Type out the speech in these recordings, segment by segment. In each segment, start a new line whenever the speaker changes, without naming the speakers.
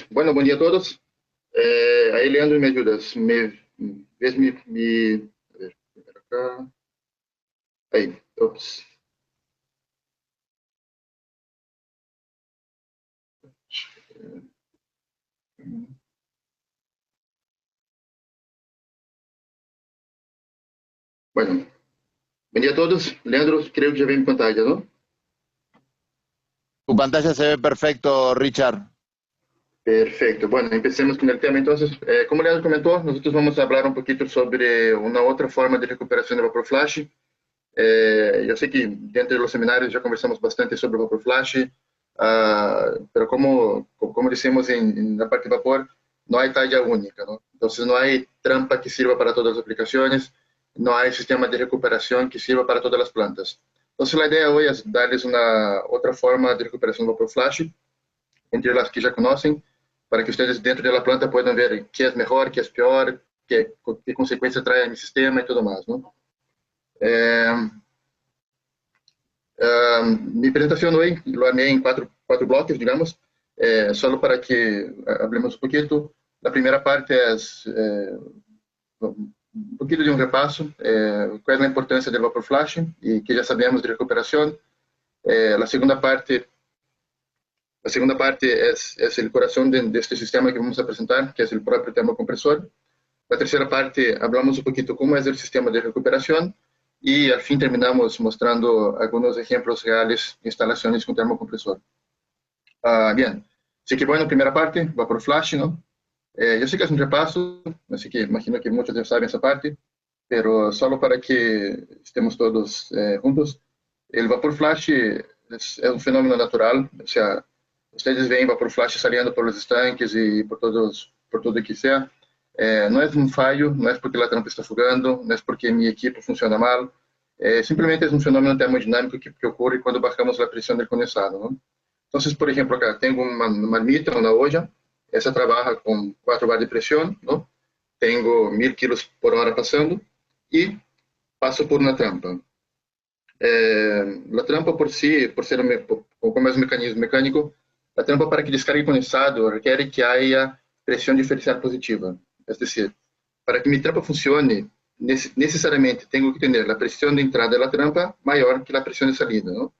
Bueno, buen día a todos. Ahí, Leandro, ¿me ayudas? ¿Me ves a ver, primero acá. Ahí, ups. Bueno, buen día a todos. Leandro, creo que ya ven pantalla, ¿no?
Tu pantalla se ve perfecto, Richard.
Perfecto. Bueno, empecemos con el tema. Entonces, como Leandro comentó, nosotros vamos a hablar un poquito sobre una otra forma de recuperación de vapor flash. Yo sé que dentro de los seminarios ya conversamos bastante sobre vapor flash, pero como decimos en la parte de vapor, no hay talla única, ¿no? Entonces no hay trampa que sirva para todas las aplicaciones, no hay sistema de recuperación que sirva para todas las plantas. Entonces la idea hoy es darles una otra forma de recuperación de vapor flash, entre las que ya conocen, para que ustedes dentro de la planta puedan ver qué es mejor, qué es peor, qué consecuencia trae a mi sistema y todo más, ¿no? Eh, Mi presentación hoy lo armé en cuatro bloques, digamos, solo para que hablemos un poquito. La primera parte es un poquito de un repaso, cuál es la importancia del vapor flash y que ya sabemos de recuperación. Eh, la segunda parte, la segunda parte es el corazón de este sistema que vamos a presentar, que es el propio termocompresor. La tercera parte hablamos un poquito cómo es el sistema de recuperación y al fin terminamos mostrando algunos ejemplos reales de instalaciones con termocompresor. Bien, así que bueno, primera parte, vapor flash, ¿no? Yo sé que es un repaso, así que imagino que muchos ya saben esa parte, pero solo para que estemos todos juntos. El vapor flash es un fenómeno natural, o sea, ustedes ven vapor flash saliendo por los estanques y por todo que sea. No es un fallo, no es porque la trampa está fugando, no es porque mi equipo funciona mal, simplemente es un fenómeno termodinámico que ocurre cuando bajamos la presión del condensado, ¿no? Entonces, por ejemplo, acá tengo una marmita, una olla, esa trabaja con 4 bar de presión, ¿no? Tengo 1000 kilos por hora pasando y paso por una trampa. La trampa por sí, como es un mecanismo mecánico, la trampa para que descargue condensado requiere que haya presión diferencial positiva. Es decir, para que mi trampa funcione, necesariamente tengo que tener la presión de entrada de la trampa mayor que la presión de salida, ¿no?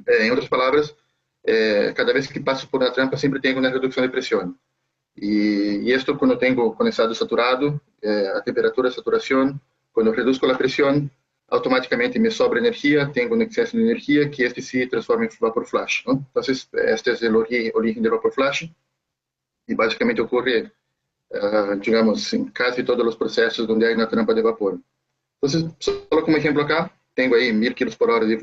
En otras palabras, cada vez que paso por una trampa siempre tengo una reducción de presión. Y esto cuando tengo condensado saturado, a temperatura de saturación, cuando reduzco la presión, automáticamente me sobra energía, tengo un exceso de energía que este se transforma en vapor flash, ¿no? Entonces, este es el origen del vapor flash y básicamente ocurre, digamos, en casi todos los procesos donde hay una trampa de vapor. Entonces, solo como ejemplo acá, tengo ahí 1000 kilos por hora de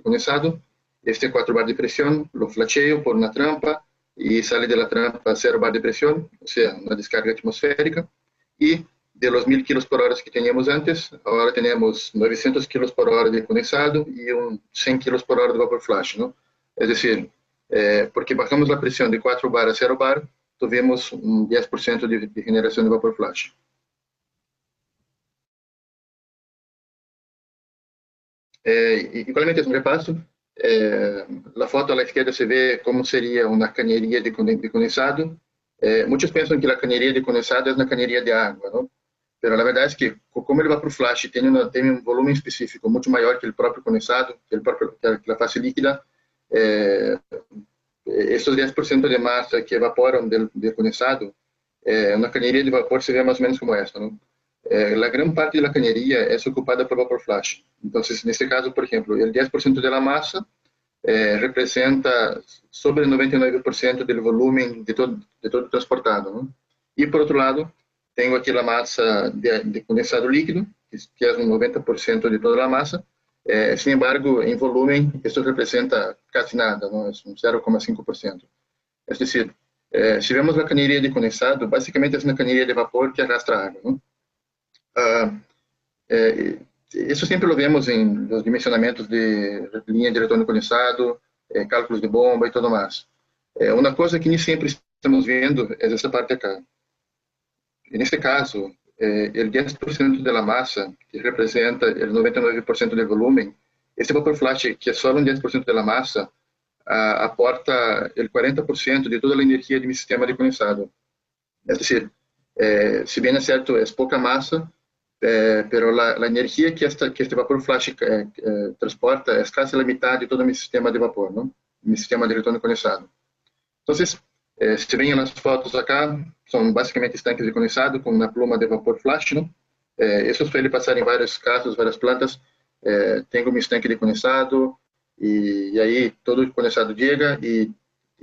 condensado, este 4 bar de presión, lo flasheo por una trampa y sale de la trampa 0 bar de presión, o sea, una descarga atmosférica, y de los 1000 kilos por hora que teníamos antes, ahora tenemos 900 kilos por hora de condensado y un 100 kilos por hora de vapor flash, ¿no? Es decir, porque bajamos la presión de 4 bar a 0 bar, tuvimos un 10% de generación de vapor flash. Igualmente es un repaso. La foto a la izquierda se ve cómo sería una cañería de condensado. Muchos piensan que la cañería de condensado es una cañería de agua, ¿no? Pero la verdad es que como el vapor flash tiene un volumen específico mucho mayor que el propio condensado, que la fase líquida, estos 10% de masa que evaporan del condensado, una cañería de vapor sería más o menos como esta, ¿no? La gran parte de la cañería es ocupada por vapor flash. Entonces, en este caso, por ejemplo, el 10% de la masa representa sobre el 99% del volumen de todo transportado, ¿no? Y por otro lado, tengo aquí la masa de condensado líquido, que es un 90% de toda la masa. Sin embargo, en volumen, esto representa casi nada, ¿no? Es un 0,5%. Es decir, si vemos la cañería de condensado, básicamente es una cañería de vapor que arrastra agua, ¿no? Ah, Isso sempre lo vemos em los dimensionamentos de linha de retorno condensado, cálculos de bomba e tudo mais. Uma coisa que nem sempre estamos vendo é essa parte acá. Neste caso, o 10% da massa, que representa o 99% do volume, esse vapor flash, que é só um 10% da massa, aporta o 40% de toda a energia de meu sistema de condensado. É decir, se bem é certo, é pouca massa, pero a energia que este vapor flash transporta é quase a metade de todo o meu sistema de vapor, não? Meu sistema de retorno condensado. Então, se veem as fotos acá, são basicamente estanques de condensado com uma pluma de vapor flash, não? Isso suele passar em vários casos, várias plantas. Tenho um estanque de condensado e aí todo o condensado chega e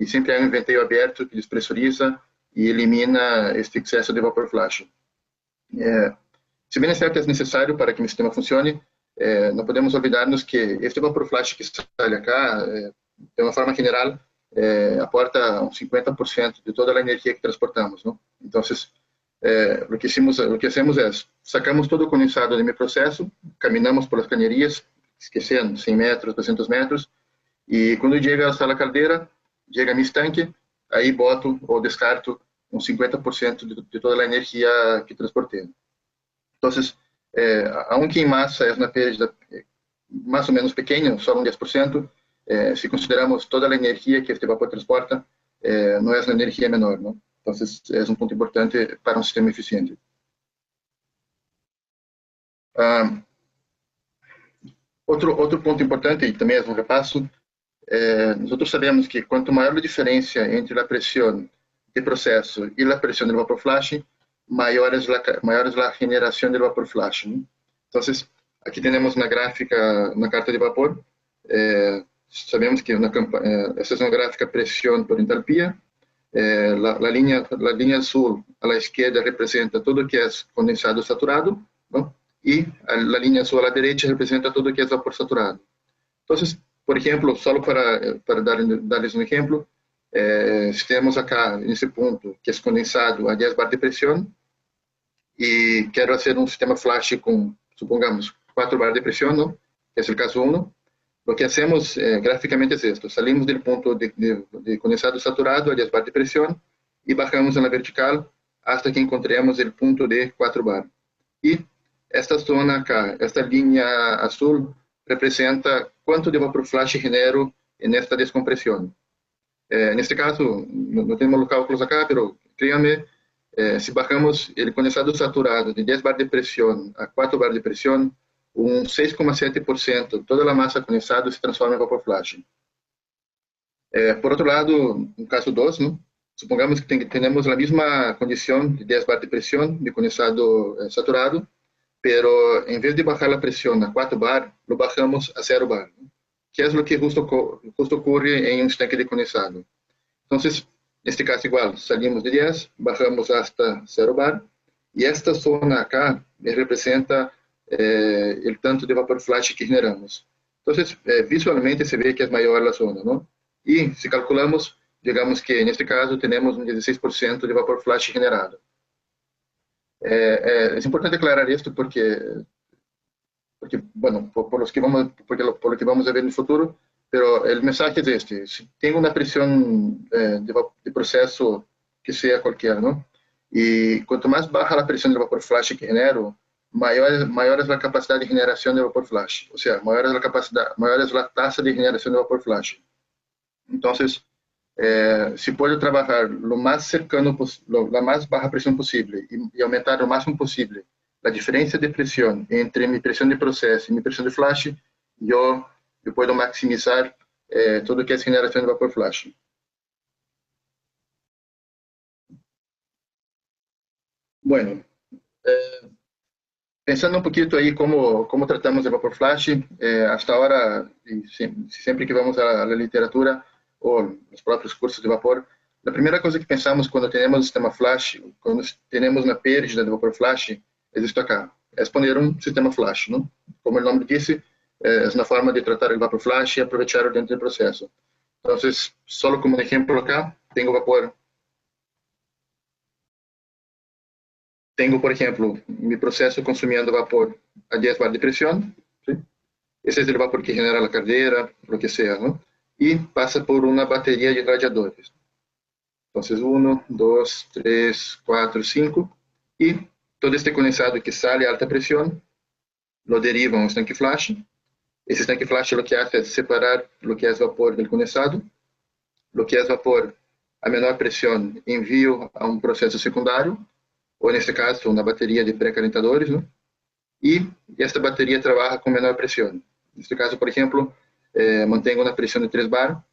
sempre há um venteio aberto que despressuriza e elimina este excesso de vapor flash. Se bem é certo é necessário para que o sistema funcione, não podemos olvidar-nos que este vapor flash que sai acá, de uma forma geral, aporta uns 50% de toda a energia que transportamos, não? Então, o que hacemos é, sacamos todo o condensado do meu processo, caminhamos por as canherias, que sejam 100 metros, 200 metros, e quando chega a caldeira, chega a meu estanque, aí boto ou descarto uns 50% de toda a energia que transportei. Então, aunque em massa é uma perda mais ou menos pequena, só 10%, se consideramos toda a energia que este vapor transporta, não é uma energia menor, não? Então, é um ponto importante para um sistema eficiente. Outro ponto importante, e também é um repasso, nós sabemos que quanto maior a diferença entre a pressão de processo e a pressão do vapor flash, maior é a generação de vapor flash, né? Então, aqui temos na gráfica, na carta de vapor, sabemos que essa é uma gráfica pressão por entalpia. A linha azul à esquerda representa tudo que é condensado saturado, não? E a linha azul à direita representa tudo que é vapor saturado. Então, por exemplo, só para dar-lhes um exemplo, se temos acá, nesse ponto, que é condensado a 10 bar de pressão, e quero fazer um sistema flash com, supongamos, 4 bar de pressão, não? Que é o caso 1, o que hacemos graficamente é isto: salimos do ponto de condensado saturado a 10 bar de pressão e bajamos na vertical hasta que encontremos o ponto de 4 bar. E esta zona acá, esta linha azul, representa quanto de vapor flash genero nesta descompressão. Neste caso, não temos cálculos acá, mas créanme, se bajamos o condensado saturado de 10 bar de pressão a 4 bar de pressão, um 6,7% toda a massa condensada se transforma em vapor flash. Por outro lado, no caso 2, ¿no? Supongamos que temos a mesma condição de 10 bar de pressão de condensado saturado, pero em vez de bajar a pressão a 4 bar, lo bajamos a 0 bar, ¿no? Que é o que justo ocorre em um estanque de condensado. Então, neste caso igual, salimos de 10, bajamos hasta 0 bar, e esta zona acá representa o tanto de vapor flash que generamos. Então, visualmente se vê que é maior a zona, não? E se calculamos, digamos que neste caso temos um 16% de vapor flash generado. É importante aclarar isto porque bueno, por lo que vamos a ver no futuro, pero el mensaje es este: si tengo una presión de proceso que sea cualquiera, ¿no? Y cuanto más baja la presión del vapor flash que genero, mayor es la capacidad de generación de vapor flash, o sea, mayor es la tasa de generación de vapor flash. Entonces, se puede trabajar lo más cercano, la más baja presión posible y aumentar lo máximo posible la diferencia de presión entre mi presión de proceso y mi presión de flash, yo puedo maximizar todo lo que es generación de vapor flash. Bueno, pensando un poquito ahí cómo tratamos el vapor flash, hasta ahora, y siempre que vamos a la literatura o los propios cursos de vapor, la primera cosa que pensamos cuando tenemos el sistema flash, cuando tenemos una pérdida de vapor flash, é isto acá: é poner um sistema flash, não? Como o nome disse, é uma forma de tratar o vapor flash e aproveitar dentro do processo. Então, só como exemplo acá, tenho vapor. Tenho, por exemplo, meu processo consumindo vapor a 10 bar de pressão. ¿Sí? Esse é o vapor que genera a caldeira, o que seja, não? E passa por uma bateria de radiadores. Então, 1, 2, 3, 4, 5 e todo este condensado que sale a alta pressão lo deriva a um estanque flash. Esse tanque flash lo que hace es separar lo que es vapor del condensado, lo que es vapor a menor pressão envio a um processo secundário, ou nesse caso, uma bateria de pré-calentadores, né? E esta bateria trabalha com menor pressão. Neste caso, por exemplo, mantenho uma pressão de 3 bar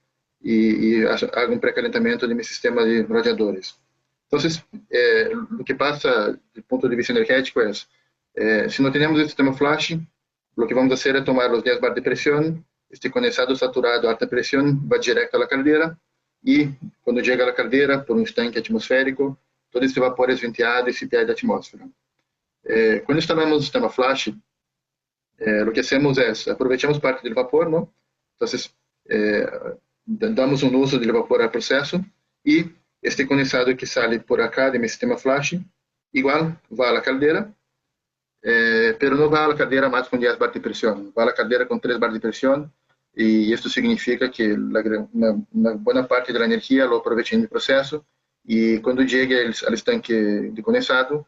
e hago um pré-calentamento de meu sistema de radiadores. Então, o que passa do ponto de vista energético é, se não temos esse sistema flash, o que vamos fazer é tomar os 10 bar de pressão, este condensado saturado a alta pressão vai direto à caldeira, e quando chega à caldeira, por um estanque atmosférico, todo esse vapor é venteado e se perde da atmosfera. Quando instalamos o sistema flash, o que hacemos é, aproveitamos parte do vapor, não? Então, damos um uso do vapor ao processo, e este condensado que sai por acá do meu sistema flash, igual, vai à caldeira, pero não vai à caldeira mais com 10 bar de pressão, vai à caldeira com 3 bar de pressão, e isso significa que uma boa parte da energia lo aproveitamos no processo, e quando chega ao estanque de condensado,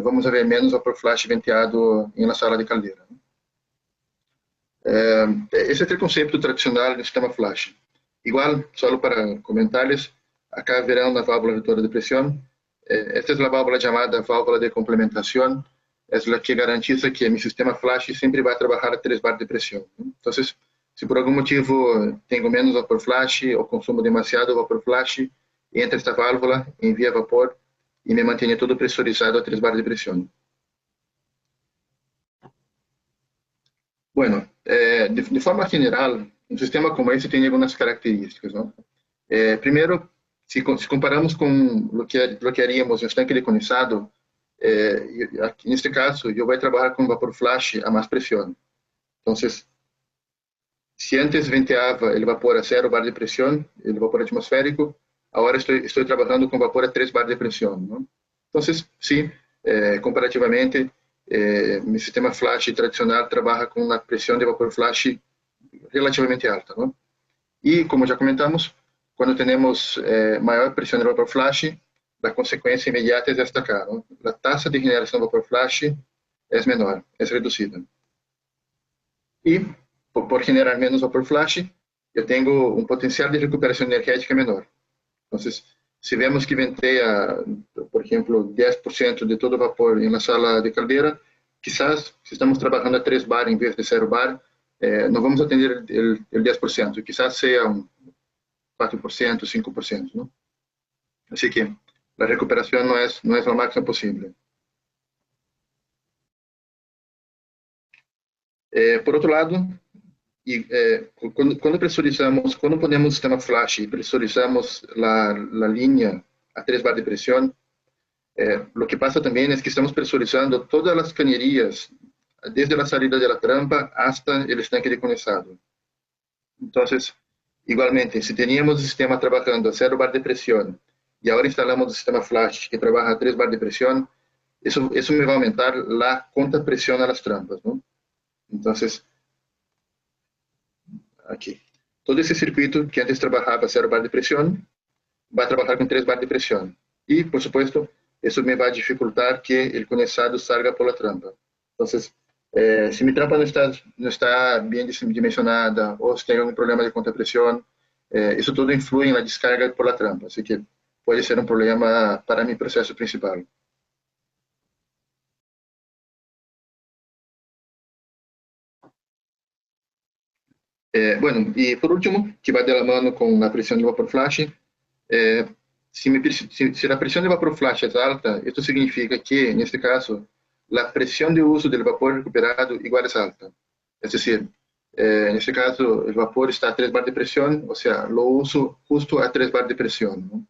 vamos ver menos vapor flash venteado na sala de caldeira. Esse é o conceito tradicional do sistema flash. Igual, só para comentar-lhes, acá verão na válvula redutora de pressão. Esta é a válvula chamada válvula de complementação, é a que garantiza que meu sistema flash sempre vai trabalhar a 3 bar de pressão. Então, se por algum motivo tenho menos vapor flash ou consumo demasiado vapor flash, entra esta válvula, envia vapor e me mantém todo pressurizado a 3 bar de pressão. Bueno, de forma geral, um sistema como esse tem algumas características, não? Primeiro, se comparamos com o que haríamos em um estanque de condensado, aqui, neste caso, eu vou trabalhar com vapor flash a mais pressão. Então, se antes venteava o vapor a 0 bar de pressão, o vapor atmosférico, agora estou trabalhando com vapor a 3 bar de pressão, não? Então, sim, comparativamente, meu sistema flash tradicional trabalha com uma pressão de vapor flash relativamente alta, não? E, como já comentamos, quando temos maior pressão de vapor flash, a consequência imediata é esta cá, não? A taxa de regeneração de vapor flash é menor, é reduzida. E, por generar menos vapor flash, eu tenho um potencial de recuperação energética menor. Então, se vemos que venteia, por exemplo, 10% de todo o vapor na sala de caldeira, quizás, se estamos trabalhando a 3 bar em vez de 0 bar, não vamos atender o 10%, quizás seja um 4%, 5%, não? Assim que a recuperação não é o máximo possível. Por outro lado, quando pressurizamos, quando ponemos sistema flash e pressurizamos a linha a 3 bar de pressão, o que passa também é que estamos pressurizando todas as canerias, desde a saída da trampa hasta o estanque de condensado. Então, igualmente, se teníamos o sistema trabalhando a 0 bar de pressão e agora instalamos o sistema flash que trabalha a 3 bar de pressão, isso me vai aumentar a contrapressão nas trampas, não? Então, aqui, todo esse circuito que antes trabalhava a 0 bar de pressão, vai trabalhar com 3 bar de pressão. E, por supuesto, isso me vai dificultar que o condensado salga por la trampa. Então, se minha trampa não está bem dimensionada ou se tem algum problema de contrapressão, isso tudo influi na descarga por la trampa. Assim que pode ser um problema para meu processo principal. Bueno, e por último, que vai de la mano com a pressão de vapor flash, se a pressão de vapor flash é alta, isso significa que, neste caso, a pressão de uso do vapor recuperado igual é alta. É decir, neste caso, o vapor está a 3 bar de pressão, ou seja, lo uso justo a 3 bar de pressão, não?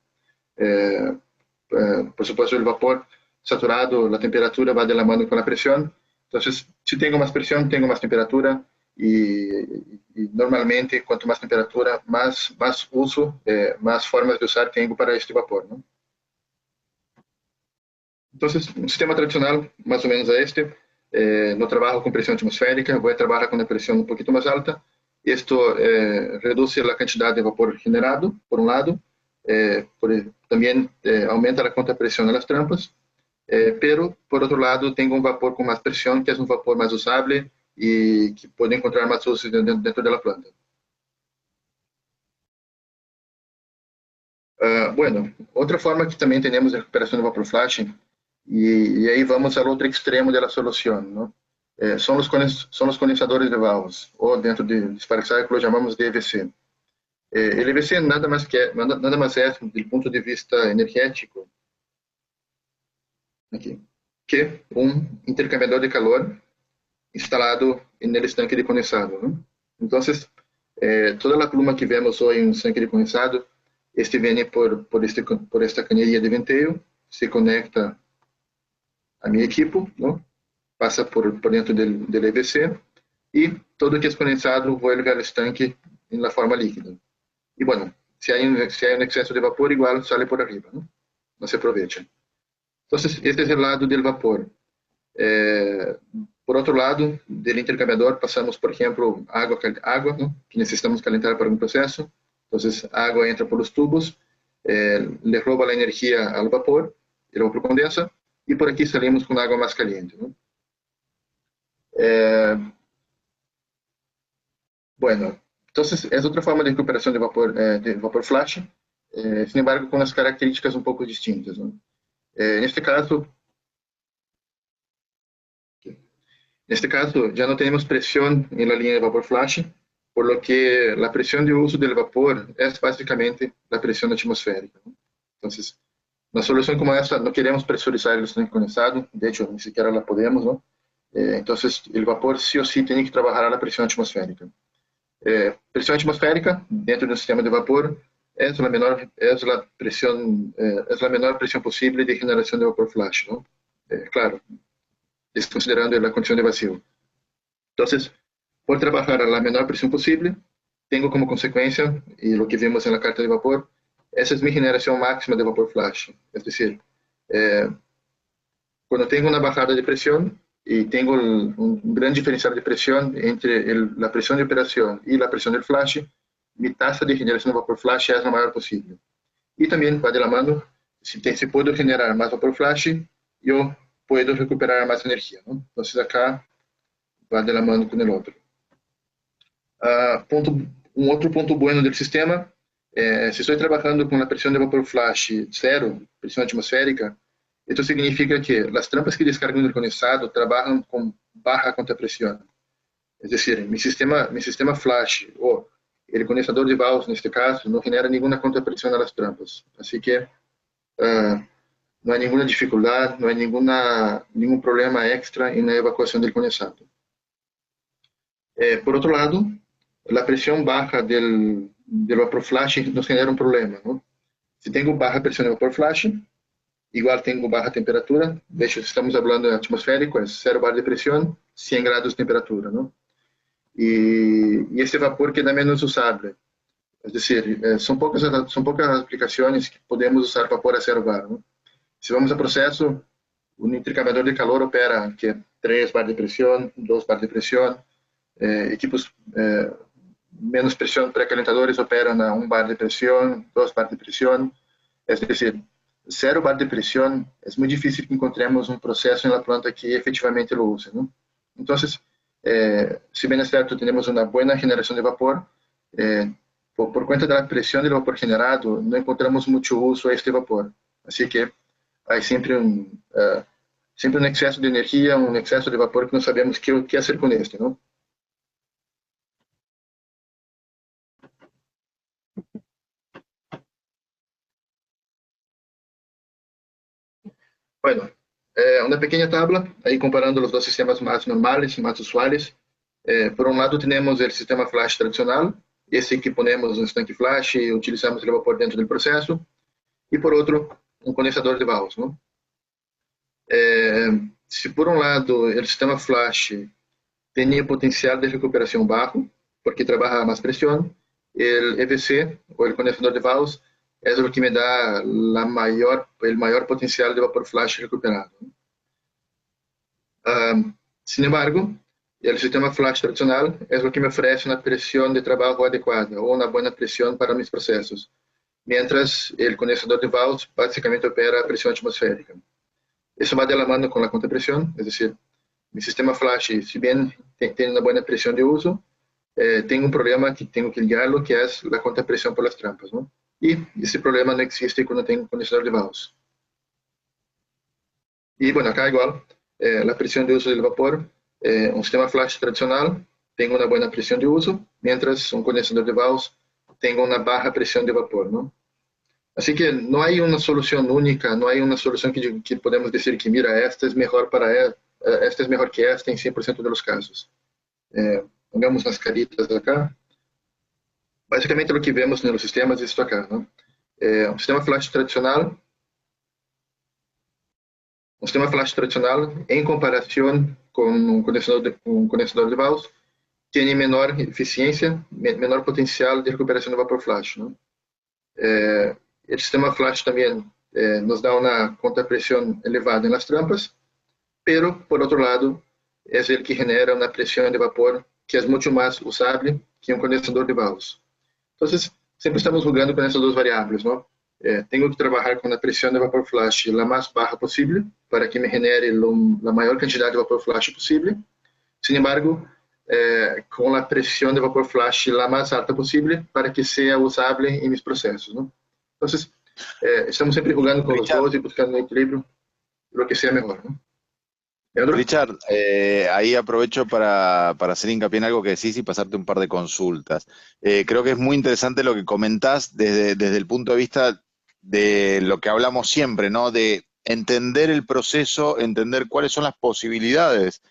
Por supuesto, o vapor saturado, a temperatura vai de la mano com a pressão. Então, se tenho mais pressão, tenho mais temperatura. E normalmente, quanto mais temperatura, mais uso, mais formas de usar tenho para este vapor, não? Então, um sistema tradicional, mais ou menos é este. No trabalho com pressão atmosférica, vou trabalhar com uma pressão um pouquinho mais alta. Isto reduz a quantidade de vapor generado, por um lado, também aumenta a contrapressão nas trampas, pero, por outro lado, tenho um vapor com mais pressão, que é um vapor mais usável y que puede encontrar más usos dentro de la planta. Bueno, outra forma que também temos de recuperação de vapor flash, e aí vamos ao outro extremo da solução, não? São os condensadores de válvulas, ou dentro de Spark Cycle chamamos de EVC. O EVC nada mais é, do ponto de vista energético, aqui, que um intercambiador de calor instalado no estanque de condensado. Não? Então, toda a pluma que vemos hoje em um estanque de condensado, este vem por esta canilla de venteio, se conecta a meu equipo, não? Passa por dentro do EVC e todo que é condensado vuelve ao estanque na forma líquida. E, bueno, se há um excesso de vapor, igual sale por arriba, não se aproveita. Então, este é o lado do vapor. Por outro lado, do intercambiador, passamos, por exemplo, água que necessitamos calentar para um processo. Então, a água entra por os tubos, le rouba a energia ao vapor, o vapor condensa, e por aqui salimos com água mais caliente. Bueno, entonces es otra forma de recuperación de vapor flash, sin embargo con las características un poco distintas, ¿no? En este caso ya no tenemos presión en la línea de vapor flash, por lo que la presión de uso del vapor es básicamente la presión atmosférica, ¿no? Entonces, una solución como esta no queremos presurizar el estanque condensado, de hecho ni siquiera la podemos, ¿no? Entonces el vapor sí o sí tiene que trabajar a la presión atmosférica. Pressão atmosférica dentro do sistema de vapor é a menor pressão possível de generação de vapor flash, não? Claro, desconsiderando a condição de vazio. Então, por trabalhar a menor pressão possível, tenho como consequência, e o que vimos na carta de vapor, essa é a minha generação máxima de vapor flash. É decir, quando tenho uma bajada de pressão, y tengo un gran diferencial de presión entre la presión de operación y la presión del flash, mi tasa de generación de vapor flash es la mayor posible. Y también va de la mano, si puedo generar más vapor flash, yo puedo recuperar más energía, ¿no? Entonces acá va de la mano con el otro. Un otro punto bueno del sistema, si estoy trabajando con la presión de vapor flash cero, presión atmosférica, isso significa que as trampas que descargam do condensado trabalham com baixa contrapressão. É decir, meu sistema flash, ou o condensador de válvulas, neste caso, não genera nenhuma contrapressão nas trampas. Assim que não há nenhuma dificuldade, não há nenhum problema extra na evacuação do condensado. Por outro lado, a pressão baixa do vapor flash nos genera um problema, não? Se tenho baixa pressão de vapor flash, igual tenho baixa temperatura, de hecho estamos falando de atmosférico, é 0 bar de pressão, 100 graus de temperatura, não? E esse vapor queda menos usável, é decir, são poucas aplicações que podemos usar vapor a 0 bar, não? Se vamos a processo, o intercambiador de calor opera que 3 bar de pressão, 2 bar de pressão, equipos menos pressão pré-calentadores operam a 1 bar de pressão, 2 bar de pressão, é decir, 0 bar de pressão, é muito difícil que encontremos um processo na planta que efetivamente lo use, não? Então, se bem é certo, temos uma boa geração de vapor, por conta da pressão do vapor generado, não encontramos muito uso a este vapor. Assim que há sempre um excesso de energia, um excesso de vapor que não sabemos o que fazer com este, não? Bueno, una pequeña tabla, ahí comparando los dos sistemas más normales y más usuales. Por un lado tenemos el sistema flash tradicional, esse que ponemos no estanque flash e utilizamos el vapor dentro del proceso. E por outro, um condensador de válvulas, ¿no? Se por um lado o sistema flash tem potencial de recuperação baixo, porque trabalha a mais pressão, o EVC, ou o condensador de válvulas, é o que me dá o maior potencial de vapor flash recuperado. Sin embargo, o sistema flash tradicional é o que me oferece uma pressão de trabalho adequada ou uma boa pressão para meus processos, mientras o condensador de válvulas basicamente opera a pressão atmosférica. Isso vai de la mano com a contrapressão, é decir, mi sistema flash, si bien tiene una buena presión de uso, tengo un problema que tengo que ligarlo, que es la contrapresión por las trampas, ¿no? Y ese problema no existe cuando tengo un condensador de Gauss. Y bueno, acá igual, la presión de uso del vapor, un sistema flash tradicional tengo una buena presión de uso, mientras un condensador de Gauss tenga una baja presión de vapor, ¿no? Así que no hay una solución única, no hay una solución que podemos decir que, mira, esta es mejor esta es mejor que esta en 100% de los casos. Pongamos unas caritas acá. Básicamente lo que vemos en los sistemas es esto acá, ¿no? Un sistema flash tradicional, en comparación con un condensador de Gauss, tiene menor eficiencia, menor potencial de recuperación de vapor flash, ¿no? El sistema flash también nos da una contrapresión elevada en las trampas, pero por otro lado es el que genera una presión de vapor que es mucho más usable que un condensador de Gauss. Entonces, siempre estamos jugando con essas duas variáveis, ¿no? Tenho que trabalhar com a pressão de vapor flash a mais baixa possível para que me genere a maior quantidade de vapor flash possível. Sin embargo, com a pressão de vapor flash a mais alta possível para que seja usável em meus processos, ¿no? Então, estamos sempre jugando com os dois e buscando um equilíbrio, lo que seja melhor, ¿no?
Richard, ahí aprovecho para hacer hincapié en algo que decís y pasarte un par de consultas. Creo que es muy interesante lo que comentás desde el punto de vista de lo que hablamos siempre, ¿no? De entender el proceso, entender cuáles son las posibilidades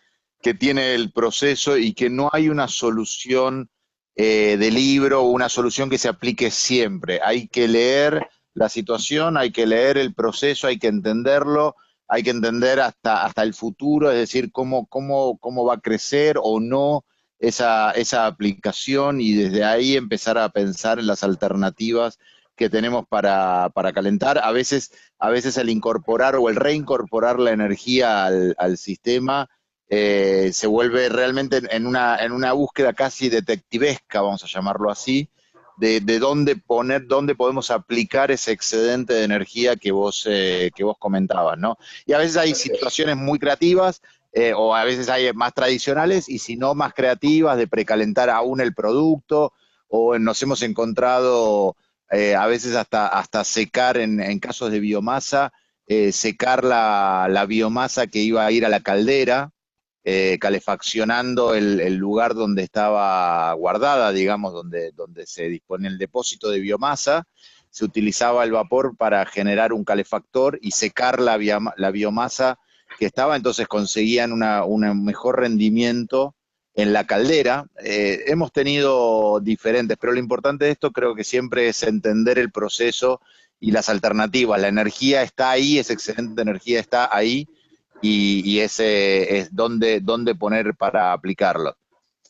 que tiene el proceso y que no hay una solución de libro o una solución que se aplique siempre. Hay que leer la situación, hay que leer el proceso, hay que entenderlo. Hay que entender hasta el futuro, es decir, cómo va a crecer o no esa aplicación y desde ahí empezar a pensar en las alternativas que tenemos para calentar. A veces el incorporar o el reincorporar la energía al sistema se vuelve realmente en una búsqueda casi detectivesca, vamos a llamarlo así, de dónde podemos aplicar ese excedente de energía que vos comentabas, ¿no? Y a veces hay situaciones muy creativas, o a veces hay más tradicionales, y si no, más creativas, de precalentar aún el producto, o nos hemos encontrado a veces hasta secar, en casos de biomasa, secar la biomasa que iba a ir a la caldera, calefaccionando el lugar donde estaba guardada, digamos, donde se dispone el depósito de biomasa. Se utilizaba el vapor para generar un calefactor y secar la biomasa que estaba, entonces conseguían un mejor rendimiento en la caldera. Hemos tenido diferentes, pero lo importante de esto creo que siempre es entender el proceso y las alternativas. La energía está ahí, esa excelente energía está ahí, y ese es dónde poner para aplicarlo.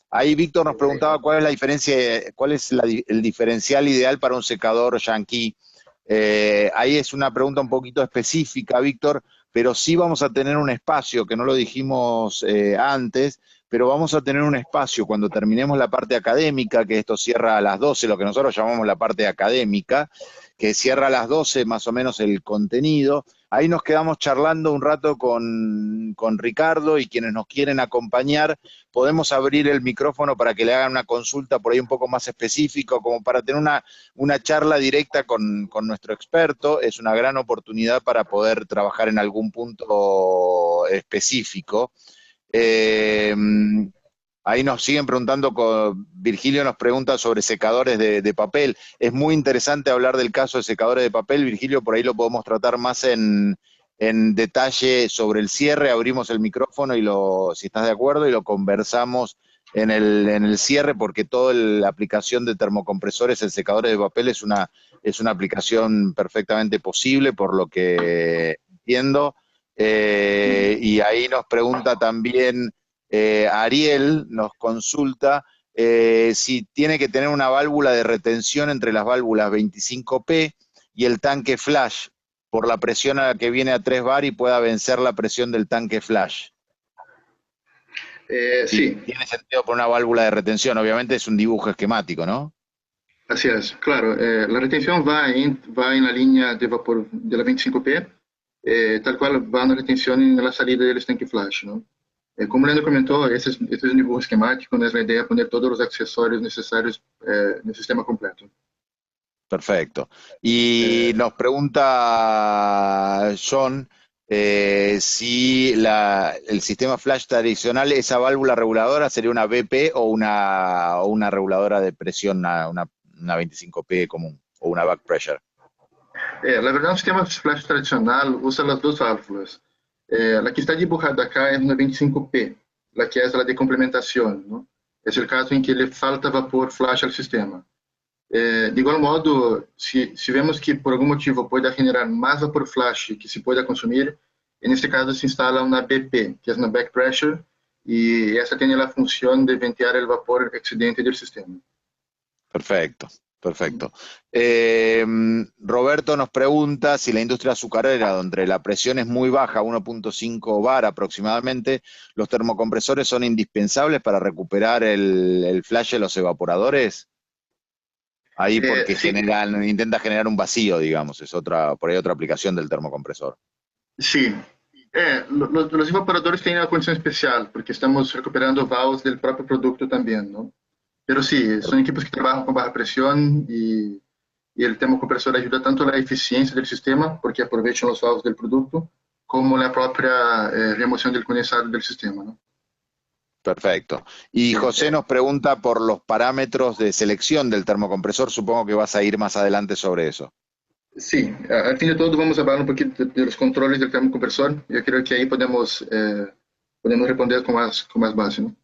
Ahí Víctor nos preguntaba cuál es la diferencia, cuál es el diferencial ideal para un secador Yankee. Ahí es una pregunta un poquito específica, Víctor, pero sí vamos a tener un espacio, que no lo dijimos antes, pero vamos a tener un espacio cuando terminemos la parte académica, que esto cierra a las 12, lo que nosotros llamamos la parte académica, que cierra a las 12 más o menos el contenido. Ahí nos quedamos charlando un rato con Ricardo, y quienes nos quieren acompañar, podemos abrir el micrófono para que le hagan una consulta por ahí un poco más específica, como para tener una charla directa con nuestro experto. Es una gran oportunidad para poder trabajar en algún punto específico. Ahí nos siguen preguntando, Virgilio nos pregunta sobre secadores de papel. Es muy interesante hablar del caso de secadores de papel, Virgilio, por ahí lo podemos tratar más en detalle sobre el cierre. Abrimos el micrófono y si estás de acuerdo, y lo conversamos en el cierre, porque toda la aplicación de termocompresores en secadores de papel es una aplicación perfectamente posible, por lo que entiendo. Y ahí nos pregunta también Ariel, nos consulta si tiene que tener una válvula de retención entre las válvulas 25P y el tanque flash, por la presión a la que viene a 3 bar y pueda vencer la presión del tanque flash.
Sí.
Tiene sentido por una válvula de retención, obviamente es un dibujo esquemático, ¿no?
Así es, claro. La retención va en la línea de vapor de la 25P, tal cual va una retención en la salida del tanque flash, ¿no? Como o Leandro comentou, esse é o nível esquemático, né, a ideia é poner todos os acessórios necessários no sistema completo.
Perfecto. Y nos pregunta John si el sistema flash tradicional, esa válvula reguladora sería una BP o una reguladora de presión, una 25P común o una back pressure.
Na verdade, o sistema flash tradicional usa as duas válvulas. A que está dibujada acá é uma 25P, a que é a de complementação. ¿No? É o caso em que ele falta vapor flash ao sistema. De igual modo, se vemos que por algum motivo pode generar mais vapor flash que se pode consumir, neste caso se instala uma BP, que é uma back pressure, e essa tem a função de ventear o vapor excedente do sistema.
Perfecto, perfecto. Roberto nos pregunta si la industria azucarera, donde la presión es muy baja, 1.5 bar aproximadamente, ¿los termocompresores son indispensables para recuperar el flash de los evaporadores? Ahí porque
Sim,
intenta generar un vacío, digamos, es por ahí otra aplicación del termocompresor.
sim. Os evaporadores têm uma condição especial, porque estamos recuperando vals do próprio produto também, não? Pero sí, son equipos que trabajan con baja presión y el termocompresor ayuda tanto a la eficiencia del sistema, porque aprovechan los valves del producto, como la propia remoción del condensado del sistema. ¿No?
Perfecto. Y José nos pregunta por los parámetros de selección del termocompresor, supongo que vas a ir más adelante sobre eso.
Sí, al fin de todo vamos a hablar un poquito de los controles del termocompresor. Yo creo que ahí podemos responder con más base. ¿No?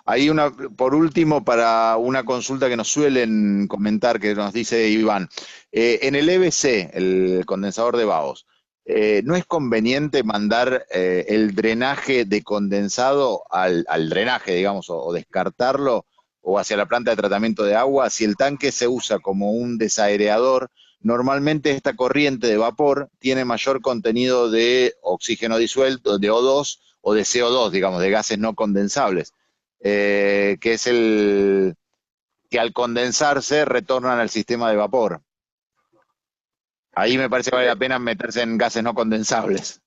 Hay por último, para una consulta que nos suelen comentar, que nos dice Iván, en el EBC, el condensador de Baos, ¿no es conveniente mandar el drenaje de condensado al drenaje, digamos, o descartarlo, o hacia la planta de tratamiento de agua? Si el tanque se usa como un desaereador, normalmente esta corriente de vapor tiene mayor contenido de oxígeno disuelto, de O2 o de CO2, digamos, de gases no condensables. Que es el que al condensarse retornan al sistema de vapor. Ahí me parece que vale la pena meterse en gases no condensables.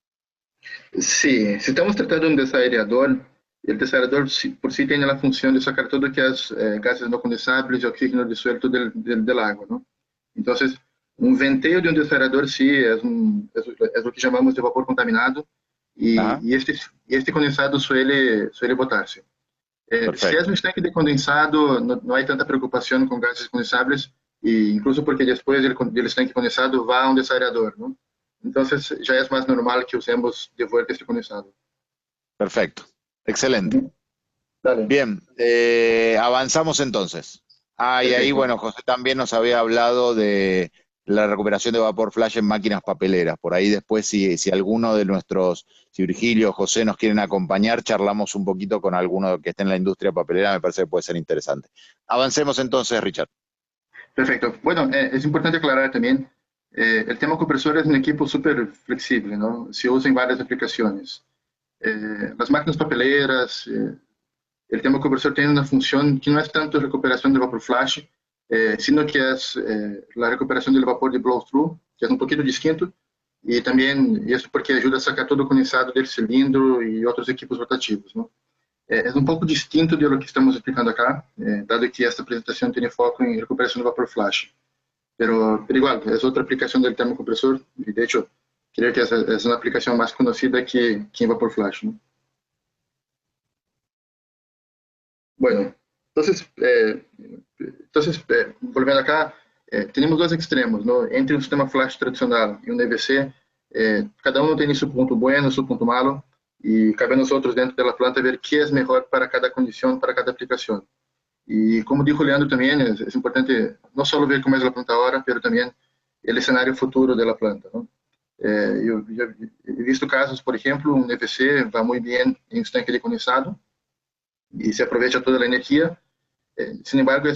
Sí, si estamos tratando de un desaereador, el desaereador por sí tiene la función de sacar todo que es gases no condensables y oxígeno disuelto del agua, ¿no? Entonces, un venteo de un desaerador sí es lo que llamamos de vapor contaminado y este condensado suele botarse. Se es un estanque de condensado, no hay tanta preocupación con gases condensables, incluso porque después del estanque condensado va a un desaerador, ¿no? Entonces ya es más normal que usemos de vuelta este condensado.
Perfecto, excelente.
Dale.
Bien, avanzamos entonces. Y ahí,
Perfecto.
bueno, José también nos había hablado de la recuperación de vapor flash en máquinas papeleras. Por ahí después, si alguno de nuestros, si Virgilio o José nos quieren acompañar, charlamos un poquito con alguno que esté en la industria papelera, me parece que puede ser interesante. Avancemos entonces, Richard.
Perfecto. Bueno, es importante aclarar también, el tema compresor es un equipo súper flexible, ¿no? Se usa en varias aplicaciones. Las máquinas papeleras, el tema compresor tiene una función que no es tanto recuperación de vapor flash, sino que es la recuperación del vapor de blow-through, que es un poquito distinto, y también eso porque ayuda a sacar todo el condensado del cilindro y otros equipos rotativos, ¿no? Es un poco distinto de lo que estamos explicando acá, dado que esta presentación tiene foco en recuperación de vapor flash. Pero igual, es otra aplicación del termocompresor, y de hecho, creo que es una aplicación más conocida que en vapor flash, ¿no? Bueno, volviendo acá, tenemos dos extremos, ¿no? Entre un sistema flash tradicional y un EVC, cada uno tiene su punto bueno, su punto malo, y cabe a nosotros dentro de la planta ver qué es mejor para cada condición, para cada aplicación. Y como dijo Leandro también, es importante no solo ver cómo es la planta ahora, pero también el escenario futuro de la planta, ¿no? Yo he visto casos, por ejemplo, un EVC va muy bien en un estanque de condensado, y se aprovecha toda la energía. Sin embargo,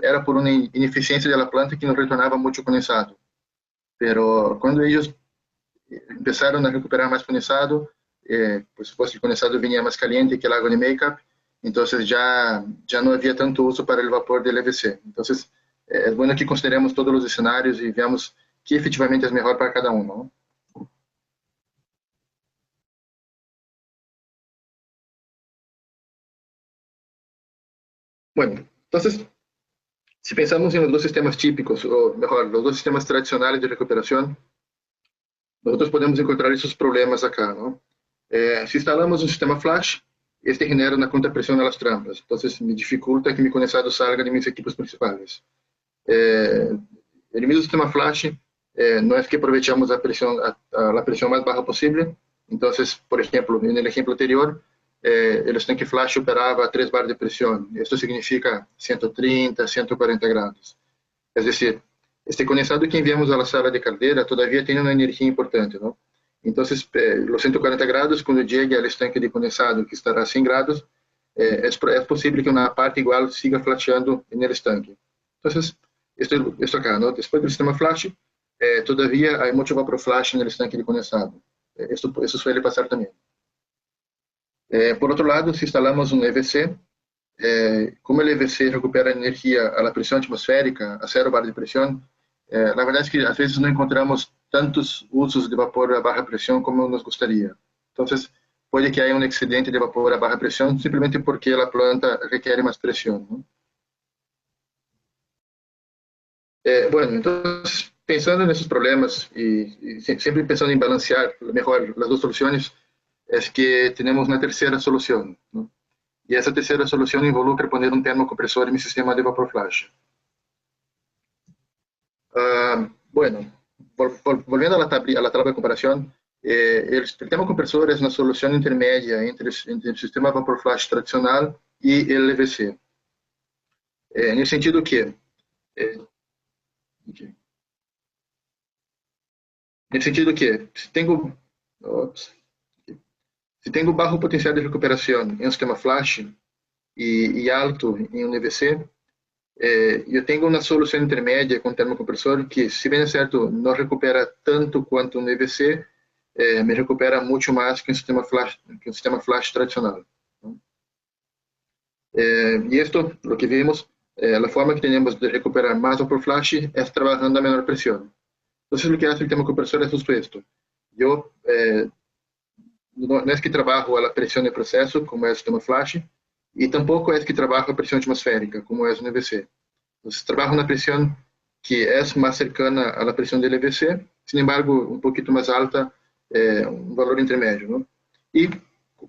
era por una ineficiencia de la planta que no retornaba mucho condensado. Pero cuando ellos empezaron a recuperar más condensado, por supuesto el condensado venía más caliente que el agua de make-up, entonces ya no había tanto uso para el vapor del EVC. Entonces, es bueno que consideremos todos los escenarios y veamos qué efectivamente es mejor para cada uno, ¿no? Bueno, entonces, si pensamos en los dos sistemas típicos, o mejor, los dos sistemas tradicionales de recuperación, nosotros podemos encontrar esos problemas acá, ¿no? Si instalamos un sistema flash, este genera una contrapresión a las trampas, entonces me dificulta que mi condensado salga de mis equipos principales. El mismo sistema flash no es que aprovechamos la presión más baja posible, entonces, por ejemplo, en el ejemplo anterior, el estanque flash operaba a 3 bar de presión, esto significa 130, 140 grados. Es decir, este condensado que enviamos a la sala de caldera todavía tiene una energía importante, ¿no? Entonces, los 140 grados, cuando llegue al estanque de condensado que estará a 100 grados, es posible que una parte igual siga flasheando en el estanque. Entonces, esto acá, ¿no? Después del sistema flash, todavía hay mucho vapor flash en el estanque de condensado. Esto suele pasar también. Por otro lado, si instalamos un EVC, como el EVC recupera energía a la presión atmosférica, a 0 bar de presión, la verdad es que a veces no encontramos tantos usos de vapor a baja presión como nos gustaría. Entonces, puede que haya un excedente de vapor a baja presión simplemente porque la planta requiere más presión, ¿no? Bueno, entonces, pensando en esos problemas y siempre pensando en balancear mejor las dos soluciones, es que tenemos una tercera solución, ¿no? Y esa tercera solución involucra poner un termocompresor en mi sistema de vapor flash. Bueno, volviendo a la tabla de comparación, el termocompresor es una solución intermedia entre el sistema vapor flash tradicional y el EVC. En el sentido que, eh, en el sentido que ops, se tengo bajo potencial de recuperación en un sistema flash y alto en un EVC, eu tenho uma solução intermédia com termocompressor que, se bem é certo, não recupera tanto quanto um EVC, me recupera muito mais que um sistema flash tradicional. E isto, o que vimos, a forma que temos de recuperar mais vapor flash é trabalhando a menor pressão. Então, o que faz o termocompressor é justo isto. Eu não é que trabalho a pressão de processo, como é o sistema flash, e tampouco é que trabalho a pressão atmosférica, como é o EVC. Entonces, trabaja una presión que es más cercana a la presión del EVC, sin embargo, un poquito más alta, un valor intermedio, ¿no? Y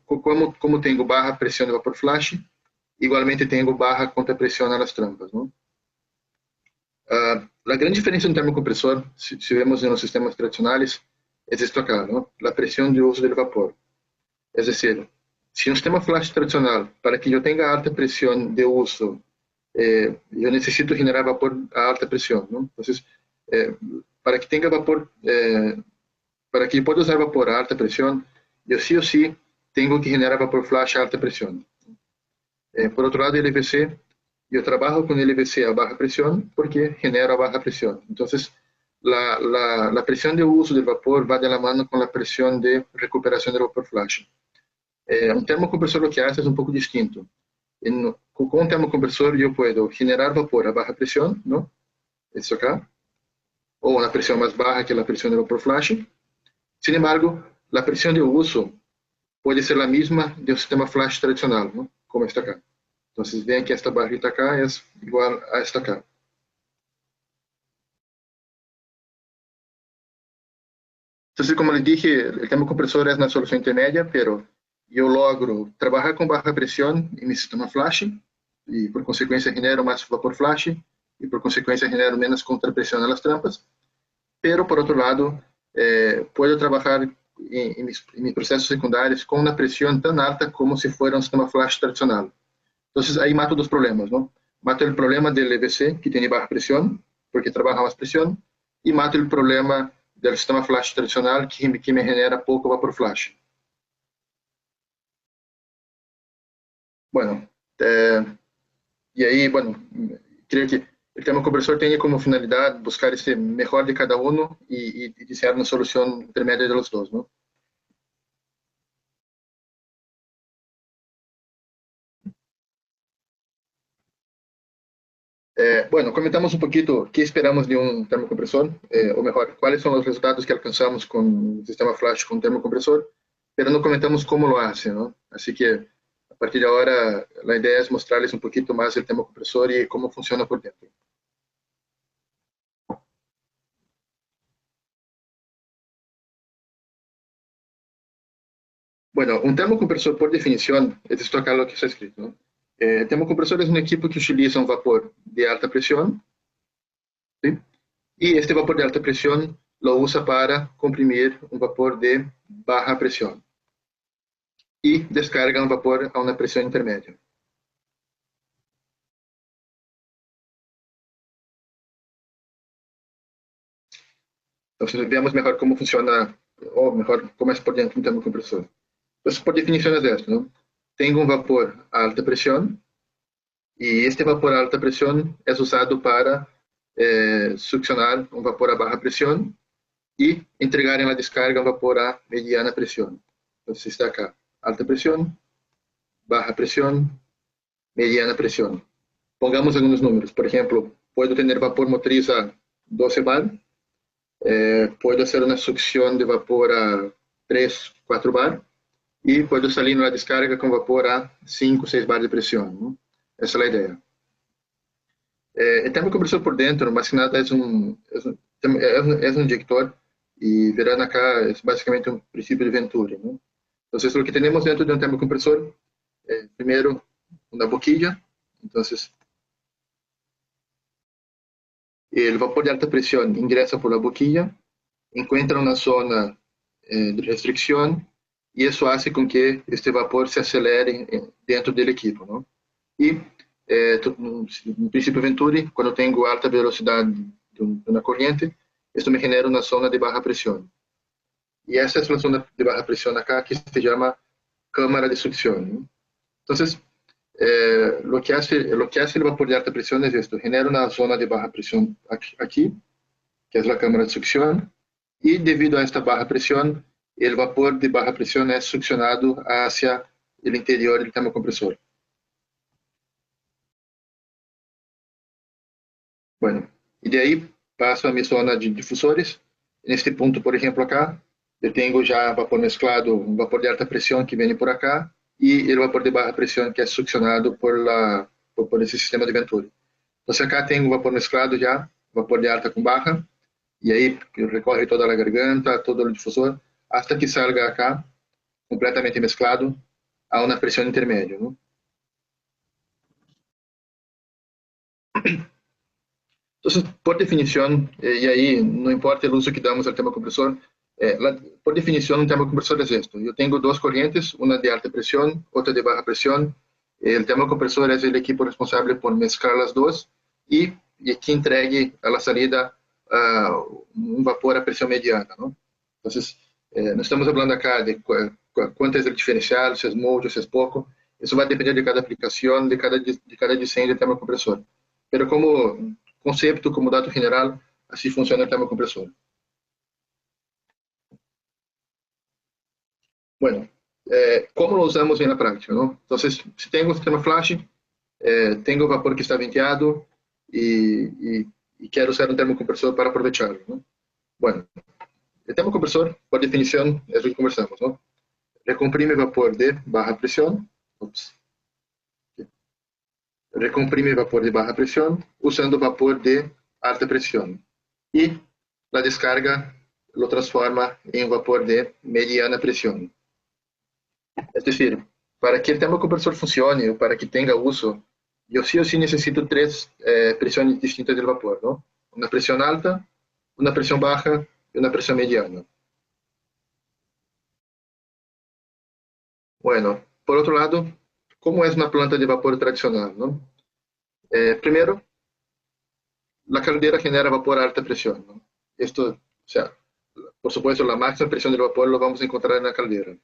como tengo baja presión de vapor flash, igualmente tengo baja contrapresión a las trampas, ¿no? La gran diferencia en termocompresor, si vemos en los sistemas tradicionales, es esto acá, ¿no? La presión de uso del vapor. Es decir, si un sistema flash tradicional, para que yo tenga alta presión de uso, eu necessito generar vapor a alta pressão, não? Então, para que tenha vapor, para que eu possa usar vapor a alta pressão, eu sim ou sim tenho que generar vapor flash a alta pressão. Por outro lado, o LVC, eu trabalho com o LVC a baja pressão porque genera a baja pressão. Então, a pressão de uso do vapor vai de la mano com a pressão de recuperação do vapor flash. Um termocompressor o que hace é um pouco distinto. Con un termocompresor yo puedo generar vapor a baja presión, ¿no? Esto acá, o una presión más baja que la presión del vapor flash. Sin embargo, la presión de uso puede ser la misma de un sistema flash tradicional, ¿no? Como esta acá. Entonces ven que esta barrita acá es igual a esta acá. Entonces, como les dije, el termocompresor es una solución intermedia, pero yo logro trabajar con baja presión en mi sistema flash y por consecuencia genero más vapor flash y por consecuencia genero menos contrapresión en las trampas. Pero por otro lado, puedo trabajar en mis procesos secundarios con una presión tan alta como si fuera un sistema flash tradicional. Entonces ahí mato dos problemas, ¿no? Mato el problema del EVC, que tiene baja presión, porque trabaja más presión, y mato el problema del sistema flash tradicional, que me genera poco vapor flash. Bueno, y ahí, bueno, creo que el termocompresor tiene como finalidad buscar ese mejor de cada uno y diseñar una solución intermedia de los dos, ¿no? Bueno, comentamos un poquito qué esperamos de un termocompresor, o mejor, cuáles son los resultados que alcanzamos con el sistema flash con termocompresor, pero no comentamos cómo lo hace, ¿no? Así que partir de ahora, la idea es mostrarles un poquito más el termocompresor y cómo funciona por dentro. Bueno, un termocompresor, por definición, esto acá lo que está escrito, ¿no? Termocompresor es un equipo que utiliza un vapor de alta presión, ¿sí? Y este vapor de alta presión lo usa para comprimir un vapor de baja presión y descarga un vapor a una presión intermedia. Entonces, veamos mejor cómo funciona, o mejor, cómo es por dentro un termocompresor. Entonces, por definición es esto, ¿no? Tengo un vapor a alta presión y este vapor a alta presión es usado para succionar un vapor a baja presión y entregar en la descarga un vapor a mediana presión. Entonces está acá, alta presión, baja presión, mediana presión. Pongamos algunos números. Por ejemplo, puedo tener vapor motriz a 12 bar, puedo hacer una succión de vapor a 3, 4 bar y puedo salir en la descarga con vapor a 5, 6 bar de presión, ¿no? Esa es la idea. El termocompresor por dentro, más que nada, es un inyector y verán acá, es básicamente un principio de Venturi, ¿no? Entonces, lo que tenemos dentro de un termocompresor, primero, una boquilla. Entonces, el vapor de alta presión ingresa por la boquilla, encuentra una zona de restricción y eso hace con que este vapor se acelere dentro del equipo, ¿no? Y en principio Venturi, cuando tengo alta velocidad de una corriente, esto me genera una zona de baja presión. Y esa es la zona de baja presión acá que se llama cámara de succión, ¿no? Entonces, lo que hace el vapor de alta presión es esto, genera una zona de baja presión aquí, que es la cámara de succión, y debido a esta baja presión, el vapor de baja presión es succionado hacia el interior del termocompresor. Bueno, y de ahí paso a mi zona de difusores. En este punto, por ejemplo, acá, eu tenho já vapor mesclado, um vapor de alta pressão que vem por acá e o vapor de baja pressão que é succionado por esse sistema de Venturi. Então, acá tem um vapor mesclado já, vapor de alta com baja, e aí recorre toda a garganta, todo o difusor, hasta que salga acá, completamente mesclado, a uma pressão intermédia, ¿no? Entonces, por definición, y ahí no importa el uso que damos al termocompresor, por definición un termocompresor es esto. Yo tengo dos corrientes, una de alta presión, otra de baja presión. El termocompresor es el equipo responsable por mezclar las dos y que entregue a la salida un vapor a presión mediana, ¿no? Entonces, no estamos hablando acá de cuánto es el diferencial, si es mucho, si es poco. Eso va a depender de cada aplicación, de cada diseño del termocompresor. Pero como concepto, como dato general, así funciona el termocompresor. Bueno, ¿cómo lo usamos en la práctica, no? Entonces, si tengo un sistema flash, tengo vapor que está venteado y quiero usar un termocompresor para aprovecharlo, ¿no? Bueno, el termocompresor, por definición, es lo que conversamos, ¿no? Recomprime vapor de baja presión, recomprime vapor de baja presión usando vapor de alta presión y la descarga lo transforma en vapor de mediana presión. Es decir, para que el termocompresor funcione o para que tenga uso, yo sí o sí necesito tres presiones distintas del vapor, ¿no? Una presión alta, una presión baja y una presión mediana. Bueno, por otro lado, ¿cómo es una planta de vapor tradicional, no? Primero, la caldera genera vapor a alta presión, ¿no? Esto, o sea, por supuesto, la máxima presión del vapor lo vamos a encontrar en la caldera.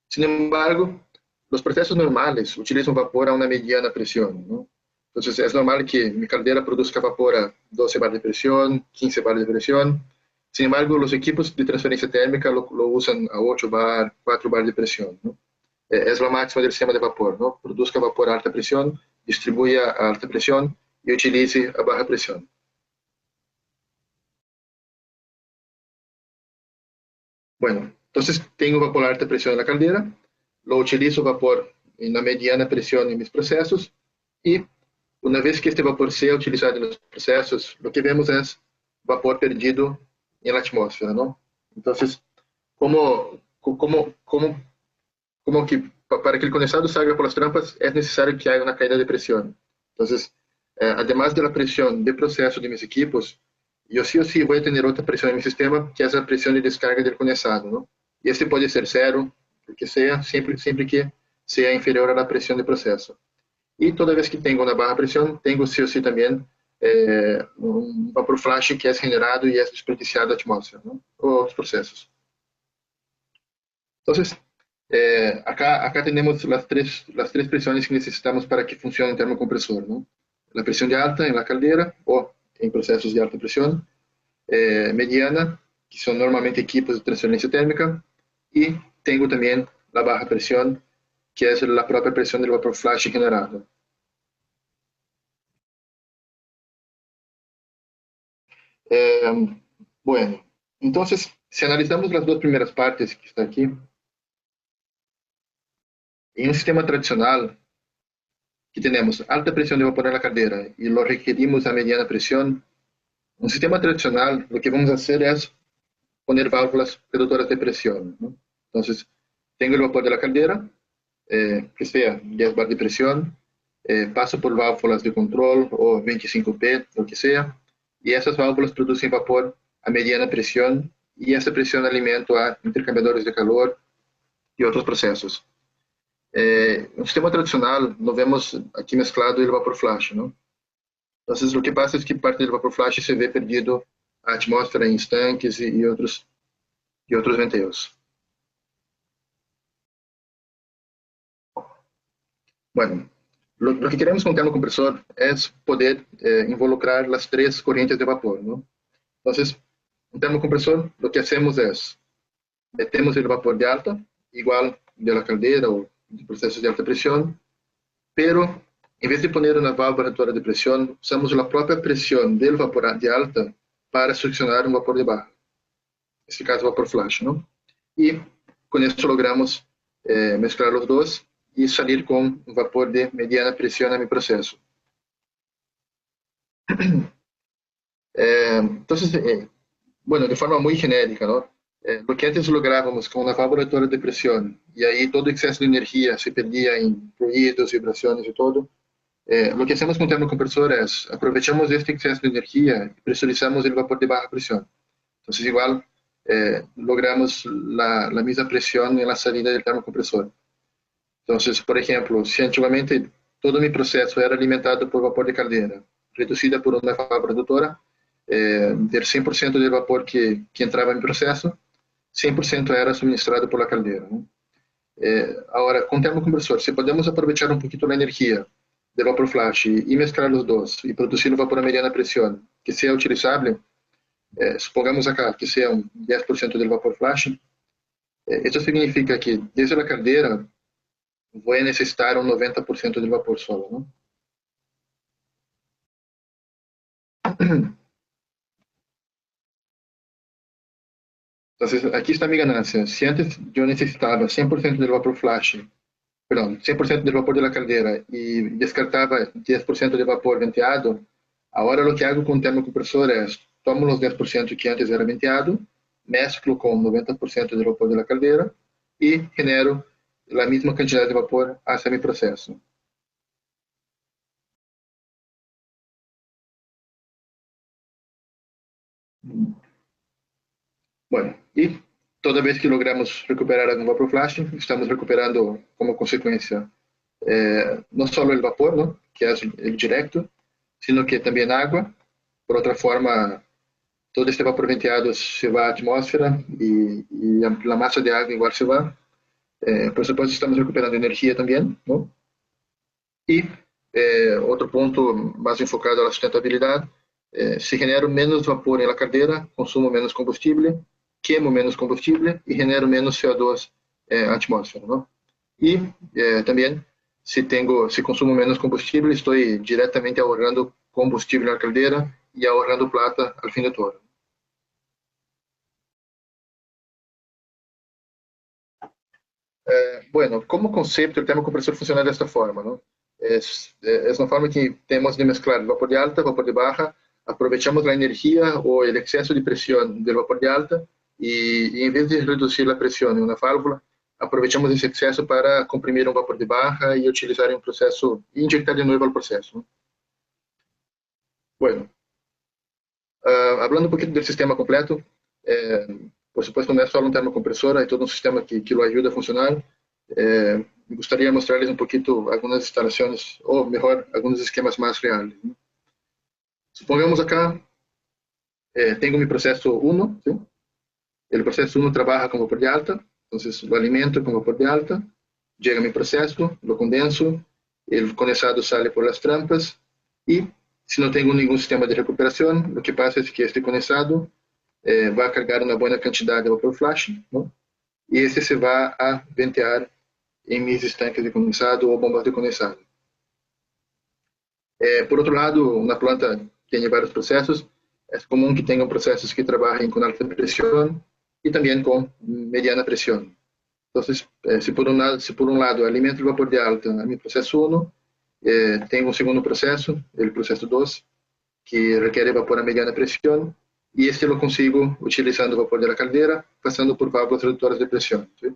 Sin embargo, los procesos normales utilizan vapor a una mediana presión, ¿no? Entonces, es normal que mi caldera produzca vapor a 12 bar de presión, 15 bar de presión. Sin embargo, los equipos de transferencia térmica lo usan a 8 bar, 4 bar de presión, ¿no? Es la máxima del sistema de vapor, ¿no? Produzca vapor a alta presión, distribuya a alta presión y utilice a baja presión. Bueno, entonces tengo vapor a alta presión en la caldera, lo utilizo vapor na mediana pressão em meus processos e, uma vez que este vapor seja utilizado nos processos, o que vemos é vapor perdido na atmosfera, não? Então, como que para que o condensado salga por las trampas é necessário que haja uma caída de pressão. Então, además da pressão de processo de meus equipos, eu sim ou sim vou ter outra pressão em meu sistema, que é a pressão de descarga do condensado, não? E este pode ser zero, porque seja sempre que seja inferior à pressão de processo. E toda vez que tenho uma barra pressão, tenho sim ou sim também um vapor flash que é generado e é desperdiciado da atmosfera, não? Ou outros processos. Então, acá temos as três pressões que necessitamos para que funcione o termocompressor, ¿no? A pressão de alta em la caldera ou em processos de alta pressão, mediana, que são normalmente equipos de transferência térmica, e tenho também a barra pressão, que é a própria pressão do vapor flash generado. Bueno, entonces, si analizamos las dos primeras partes que está aquí, em um sistema tradicional, que temos alta pressão de vapor na caldeira e lo requerimos a mediana pressão, um sistema tradicional, o que vamos fazer é poner válvulas redutoras de pressão, ¿no? Então, tenho o vapor da caldeira, que seja 10 bar de pressão, passo por válvulas de controle ou 25P, o que seja, e essas válvulas produzem vapor a mediana pressão, e essa pressão alimenta a intercambiadores de calor e outros processos. No sistema tradicional, nós vemos aqui mesclado o vapor flash, não? Então, o que passa é que parte do vapor flash se vê perdido à atmosfera em estanques e outros venteios. Bueno, lo que queremos com o termocompressor é poder involucrar as três correntes de vapor, não? Então, um termocompressor, o que hacemos é temos o vapor de alta, igual da caldeira ou de processos de alta pressão, pero em vez de poner uma válvula redutora de pressão, usamos a própria pressão do vapor de alta para succionar um vapor de barra. Nesse caso, vapor flash, não? E com isso logramos mesclar os dois e sair com um vapor de mediana pressão no meu processo. Então, bueno, de forma muito genérica, não? Lo que antes lográvamos com uma válvula redutora de pressão, e aí todo o excesso de energia se perdia em ruídos, vibrações e todo, lo que hacemos com o termocompressor é aproveitamos este excesso de energia e pressurizamos o vapor de baja pressão. Então, igual, logramos a mesma pressão na saída do termocompressor. Então, por exemplo, se antigamente todo o meu processo era alimentado por vapor de caldeira, reduzida por uma válvula redutora, ter 100% do vapor que entrava no processo, 100% era suministrado por la caldeira, né? Agora, com o termocompressor, se podemos aproveitar um pouquinho da energia do vapor flash e mesclar os dois e produzir um vapor a mediana pressão que seja utilizável, supongamos acá que seja 10% do vapor flash, isso significa que desde a caldeira vou necessitar 90% do vapor solo, não? Então, aqui está a minha ganância. Se antes eu necessitava 100% do vapor flash, perdão, 100% do vapor da caldeira e descartava 10% de vapor venteado, agora o que hago com o termocompressor é tomo os 10% que antes era venteado, mesclo com 90% do vapor da caldeira e genero a mesma quantidade de vapor hacia mi processo. Bueno, e toda vez que logramos recuperar o vapor flash, estamos recuperando como consequência não só o vapor, ¿no?, que é o direto, sino que também água. Por outra forma, todo este vapor venteado se vai à atmosfera e a massa de água igual se vai. Por supuesto, estamos recuperando energia também, ¿no? E outro ponto mais enfocado à sustentabilidade, se genero menos vapor na caldeira, consumo menos combustível, queimo menos combustível e genero menos CO2 na atmosfera, ¿no? E também, se consumo menos combustível, estou diretamente ahorrando combustível na caldeira e ahorrando plata ao fim de todo. Bueno, como concepto, el termocompresor funciona de esta forma, ¿no? Es una forma que tenemos de mezclar vapor de alta, vapor de baja, aprovechamos la energía o el exceso de presión del vapor de alta y en vez de reducir la presión en una válvula, aprovechamos ese exceso para comprimir un vapor de baja y utilizar un proceso, inyectar de nuevo al proceso, ¿no? Bueno, hablando un poquito del sistema completo, eh, por supuesto no es solo un termocompresor, hay todo un sistema que lo ayuda a funcionar. Me gustaría mostrarles un poquito algunas instalaciones, o mejor, algunos esquemas más reales, ¿no? Supongamos acá, tengo mi proceso 1, ¿sí? El proceso 1 trabaja con vapor de alta, entonces lo alimento con vapor de alta, llega mi proceso, lo condenso, el condensado sale por las trampas y si no tengo ningún sistema de recuperación, lo que pasa es que este condensado va a cargar una buena cantidad de vapor flash, ¿no? Y este se va a ventear en mis estanques de condensado o bombas de condensado. Por outro lado, uma planta tem vários processos. É comum que tenham processos que trabalhem com alta pressão e também com mediana pressão. Então, se por um lado alimento o vapor de alta a mi processo 1, tenho um segundo processo, o processo 2, que requer vapor a mediana pressão, e este eu consigo utilizando o vapor da caldeira, passando por válvulas redutoras de pressão. ¿Sí?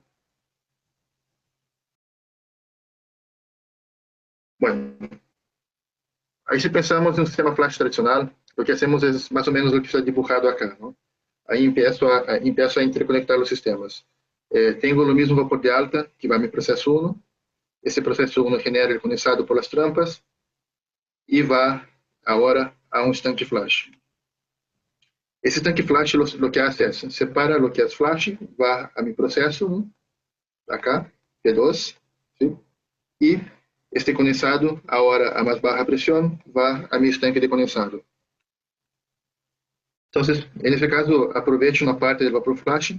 Bueno, aí se pensamos em um sistema flash tradicional, o que hacemos é mais ou menos o que está dibujado acá, ¿no? Aí empiezo a interconectar os sistemas. Tenho o mesmo vapor de alta, que vai a mi processo 1. Esse processo 1 genera o condensado por las trampas e vai agora a um estanque flash. Esse tanque flash lo que hace es, separa lo que es flash, va a mi proceso, ¿no? Acá, P2, ¿sí? Y este condensado, ahora a más baja presión, va a mi estanque de condensado. Entonces, en este caso, aprovecho una parte del vapor flash.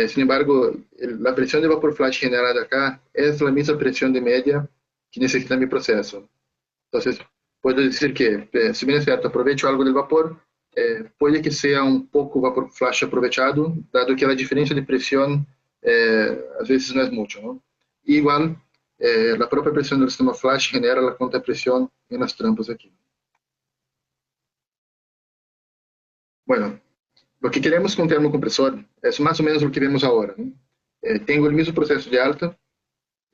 Sin embargo, la presión de vapor flash generada acá es la misma presión de media que necesita mi proceso. Entonces, puedo decir que, si bien es cierto, aprovecho algo del vapor, puede que sea un poco vapor flash aprovechado, dado que la diferencia de presión a veces no es mucho, ¿no? Igual, la propia presión del sistema flash genera la contrapresión en las trampas aquí. Bueno, lo que queremos con termocompresor es más o menos lo que vemos ahora, ¿no? Tengo el mismo proceso de alta,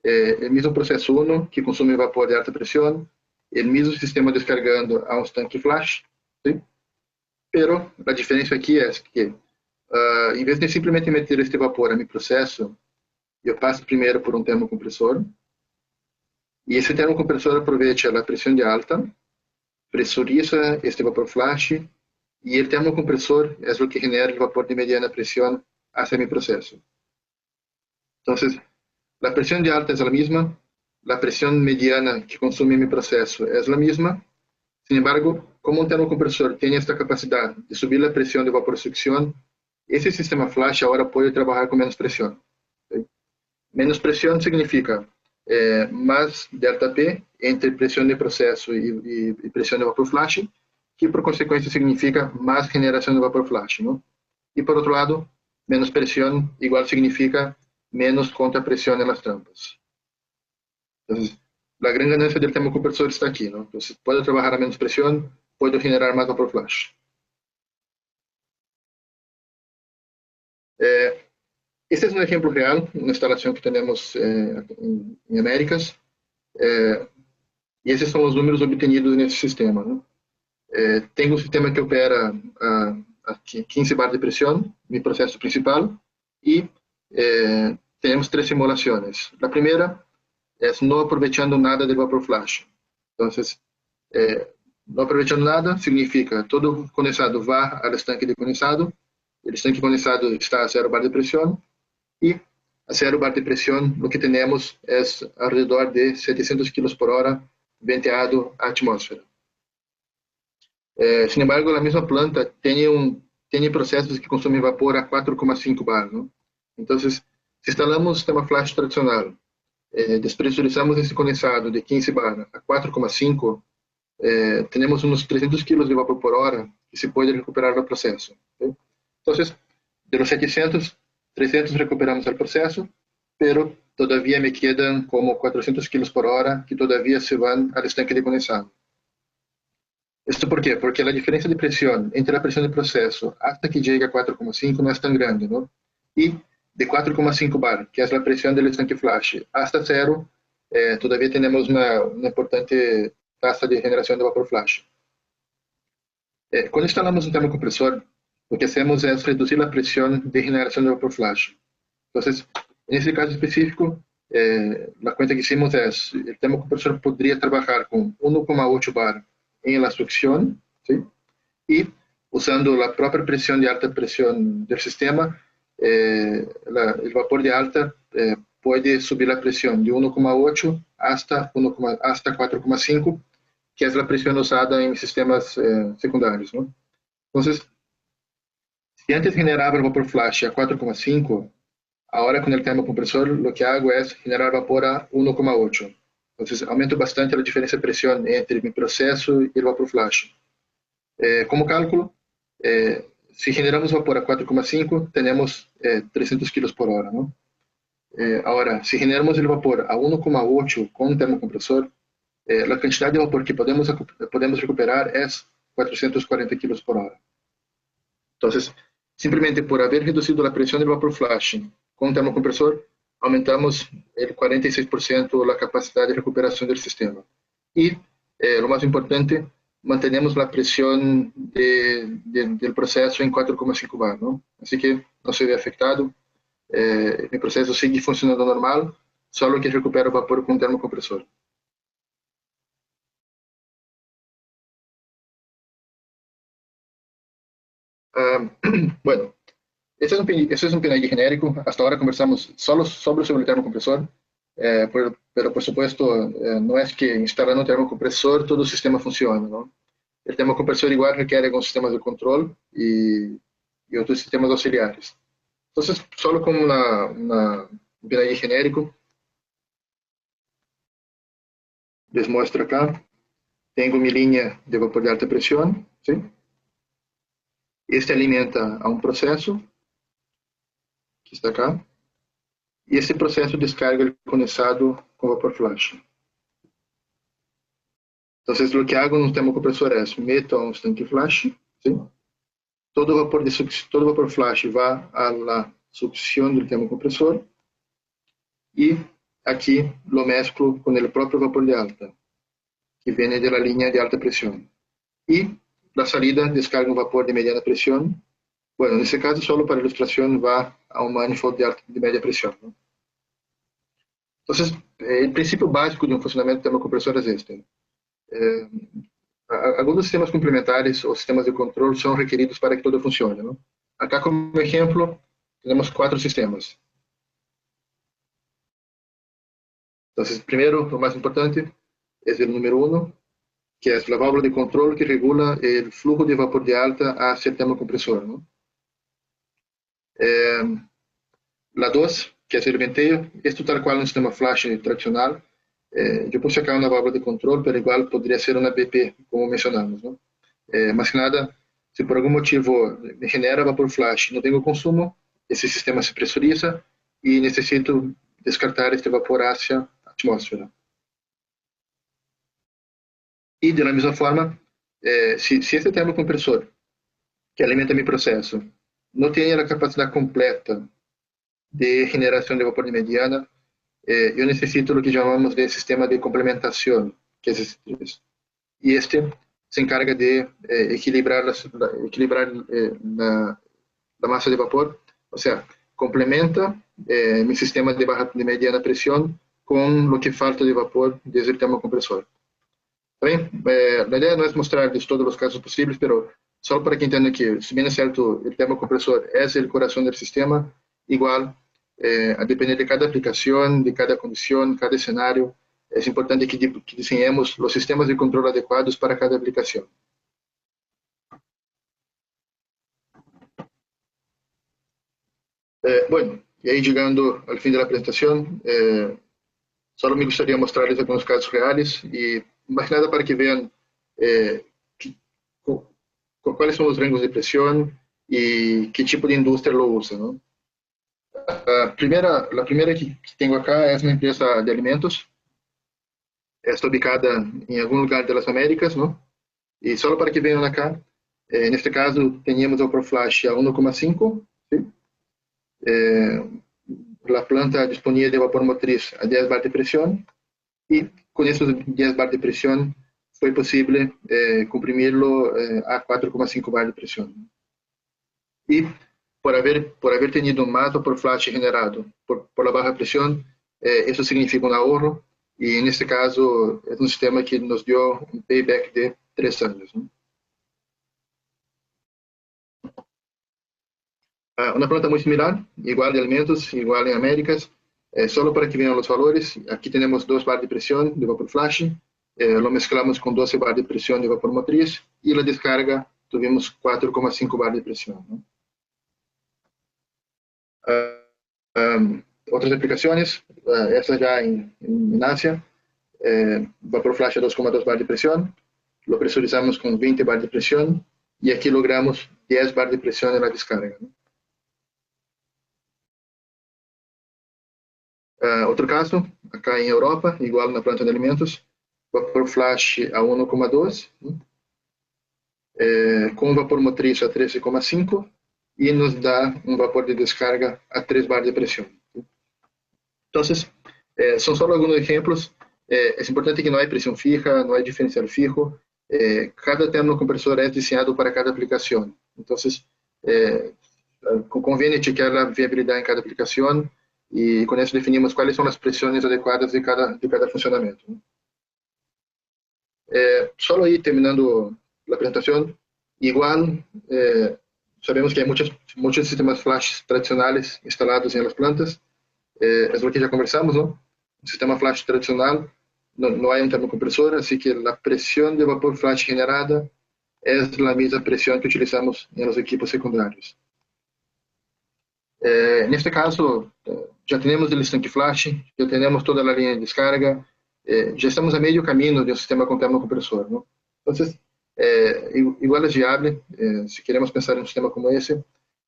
el mismo proceso 1 que consume vapor de alta presión, el mismo sistema descargando a un tanque flash, ¿sí? Pero a diferença aqui é que, em vez de simplesmente meter este vapor a mi processo, eu passo primeiro por um termocompressor, e esse termocompressor aproveita a pressão de alta, pressuriza este vapor flash, e o termocompressor é o que genera o vapor de mediana pressão hacia mi processo. Então, a pressão de alta é a mesma, a pressão mediana que consume mi processo é a mesma. Sin embargo, como un termocompresor tiene esta capacidad de subir la presión de vapor succión, ese sistema flash ahora puede trabajar con menos presión. ¿Sí? Menos presión significa más delta P entre presión de proceso y presión de vapor flash, que por consecuencia significa más generación de vapor flash, ¿no? Y por otro lado, menos presión igual significa menos contrapresión en las trampas. Entonces, la gran ganancia del termocompresor está aquí, ¿no? Entonces, puedo trabajar a menos presión, puedo generar más vapor flash. Este es un ejemplo real, una instalación que tenemos en Américas, y esos son los números obtenidos en ese sistema, ¿no? Tengo un sistema que opera a 15 bar de presión, mi proceso principal, y tenemos 3 simulaciones. La primera es no aprovechando nada del vapor flash. Entonces, no aprovechando nada significa todo el condensado va al estanque de condensado, el estanque condensado está a 0 bar de presión, y a 0 bar de presión lo que tenemos es alrededor de 700 kilos por hora venteado a atmósfera. Sin embargo, la misma planta tiene procesos que consumen vapor a 4,5 bar, ¿no? Entonces, si instalamos un sistema flash tradicional, despresurizamos esse condensado de 15 bar a 4,5, temos uns 300 kg de vapor por hora que se pode recuperar no processo. Então, de los 700, 300 recuperamos o processo, pero todavía me quedan como 400 kilos por hora que todavía se van al estanque de condensado. ¿Esto por qué? Porque la diferencia de presión entre la presión del proceso hasta que llega a 4,5 no es tan grande, ¿no? Y de 4,5 bar, que es la presión del estanque flash, hasta cero, todavía tenemos una importante tasa de generación de vapor flash. Cuando instalamos un termocompresor, lo que hacemos es reducir la presión de generación de vapor flash. Entonces, en este caso específico, la cuenta que hicimos es, el termocompresor podría trabajar con 1,8 bar en la succión, ¿sí? Y usando la propia presión de alta presión del sistema, el vapor de alta puede subir la presión de 1,8 hasta 4,5, que es la presión usada en sistemas secundarios, ¿no? Entonces, si antes generaba el vapor flash a 4,5, ahora con el termocompresor lo que hago es generar vapor a 1,8. Entonces, aumento bastante la diferencia de presión entre mi proceso y el vapor flash. Como cálculo, si generamos vapor a 4,5, tenemos 300 kilos por hora, ¿no? Ahora, si generamos el vapor a 1,8 con un termocompresor, la cantidad de vapor que podemos recuperar es 440 kilos por hora. Entonces, simplemente por haber reducido la presión del vapor flash con un termocompresor, aumentamos el 46% la capacidad de recuperación del sistema. Y, lo más importante, mantenemos la presión del proceso en 4,5 bar, ¿no? Así que no se ve afectado, el proceso sigue funcionando normal, solo que recupera o vapor con un termocompresor. Bueno, ese es un PNI genérico. Hasta ahora conversamos solo sobre el termocompresor, pero por supuesto no es que instalando un termocompresor todo el sistema funciona, ¿no? El termocompresor igual requiere algunos sistemas de control y otros sistemas auxiliares. Entonces, solo como un PNI genérico, les muestro acá. Tengo mi línea de vapor de alta presión, ¿sí? Este alimenta a un proceso, que está acá, y esse processo descarga el condensado con vapor flash. Entonces, lo que hago en un termocompresor es, meto a un tanque flash, ¿sí? Todo vapor flash va a la succión del termocompresor y aquí lo mezclo con el propio vapor de alta, que viene de la línea de alta presión. Y la salida descarga un vapor de mediana presión. Bueno, en este caso, solo para ilustración, va a un manifold de media presión, ¿no? Entonces, el principio básico de un funcionamiento de termocompresor es este. Algunos sistemas complementares o sistemas de control son requeridos para que todo funcione, ¿no? Acá, como ejemplo, tenemos 4 sistemas. Entonces, primero, lo más importante es el número 1, que es la válvula de control que regula el flujo de vapor de alta hacia el termocompresor, ¿no? La 2, que es el venteo, esto tal cual un sistema flash tradicional. Yo puse acá una válvula de control, pero igual podría ser una BP, como mencionamos, ¿no? Más que nada, si por algún motivo me genera vapor flash y no tengo consumo, ese sistema se presuriza y necesito descartar este vapor hacia la atmósfera. Y de la misma forma, si este termocompresor que alimenta mi proceso no tiene la capacidad completa de generación de vapor de mediana, yo necesito lo que llamamos de sistema de complementación, que es este. Y este se encarga de equilibrar la masa de vapor, o sea, complementa mi sistema de mediana presión con lo que falta de vapor desde el termocompresor. ¿Está bien? La idea no es mostrarles todos los casos posibles, pero solo para que entiendan que, si bien es cierto, el termocompresor es el corazón del sistema, igual, a depender de cada aplicación, de cada condición, cada escenario, es importante que diseñemos los sistemas de control adecuados para cada aplicación. Bueno, y ahí llegando al fin de la presentación, solo me gustaría mostrarles algunos casos reales y más nada para que vean cuáles son los rangos de presión y qué tipo de industria lo usa, ¿no? La primera que tengo acá es una empresa de alimentos. Está ubicada em algum lugar das Américas, não? E só para que venham acá, neste caso, teníamos o ProFlash a 1,5, ¿sí? A planta disponia de vapor motriz a 10 bar de pressão, e com esses 10 bar de pressão foi possível comprimi-lo a 4,5 bar de pressão. E por haver tenido mais vapor flash generado por la baja pressão, isso significa um ahorro, e neste caso é um sistema que nos deu um payback de 3 anos. Né? Uma planta muito similar, igual de alimentos, igual em Américas, só para que venham os valores. Aqui temos 2 bar de pressão de vapor flash, lo mezclamos com 12 bar de pressão de vapor motriz, e a descarga tivemos 4,5 bar de pressão. Né? Outras aplicações, essa já em Asia, vapor flash a 2,2 bar de pressão, lo pressurizamos com 20 bar de pressão, e aqui logramos 10 bar de pressão na descarga. Né? Outro caso, acá em Europa, igual na planta de alimentos, vapor flash a 1,2, né? Com vapor motriz a 13,5 e nos dá um vapor de descarga a 3 bar de pressão. Então, são só alguns exemplos. É importante que não há pressão fija, não há diferencial fijo. Cada termocompressor é desenhado para cada aplicação. Então, convém checar a viabilidade em cada aplicação e com isso definimos quais são as pressões adequadas de cada funcionamento. Só aí, terminando a apresentação, igual, sabemos que há muitos sistemas flash tradicionais instalados em las plantas. É o que já conversamos, não? Um sistema flash tradicional, não há um termocompressor, assim que a pressão de vapor flash generada é a mesma pressão que utilizamos em los equipos secundários. Neste caso, já temos o estanque flash, já temos toda a linha de descarga, já estamos a meio caminho de um sistema com termocompressor. Não? Então, igual é viável, se queremos pensar em um sistema como esse,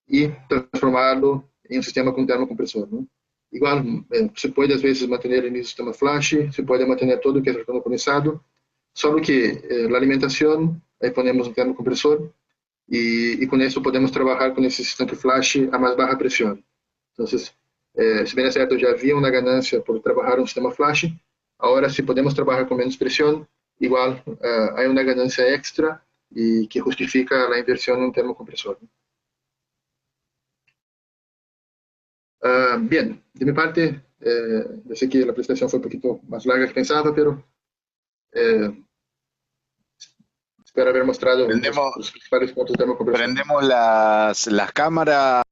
e transformá-lo em um sistema com termocompressor. Não? Igual, se pode às vezes manter o sistema flash, se pode manter todo o que é condensado, só que a alimentação, aí ponemos um termocompressor, e com isso podemos trabalhar com esse estanque flash a mais baixa pressão. Então, se bem é certo, já havia uma ganância por trabalhar um sistema flash, agora se podemos trabalhar com menos pressão, igual há uma ganância extra e que justifica a inversão em um termocompressor. Bien, de mi parte, yo sé que la presentación fue un poquito más larga que pensaba, pero espero haber mostrado los principales puntos del termocompresor.
Prendemos las cámaras.